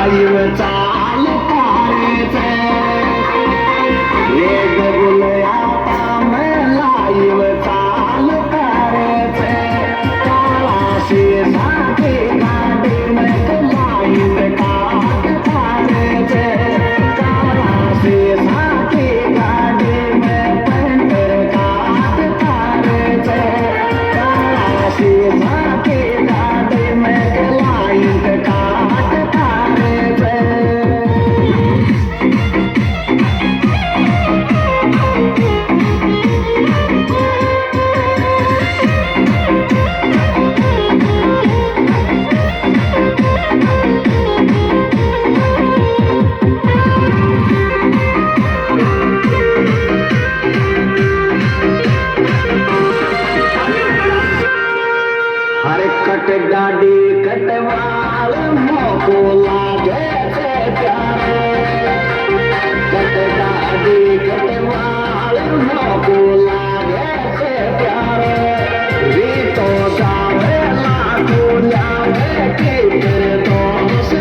live चाल करायचे एक बुलया मैं लाईव चाल करायचे काळाशी साथी गाडी में लाईव काट करायचे काळाशी साथी गाडी में पंटर काट करायचे काळाशी साथी गाडी में लाईव काट करायचे हर कट गाड़ी कटवाल मोको लागे छे प्यारे कट गाड़ी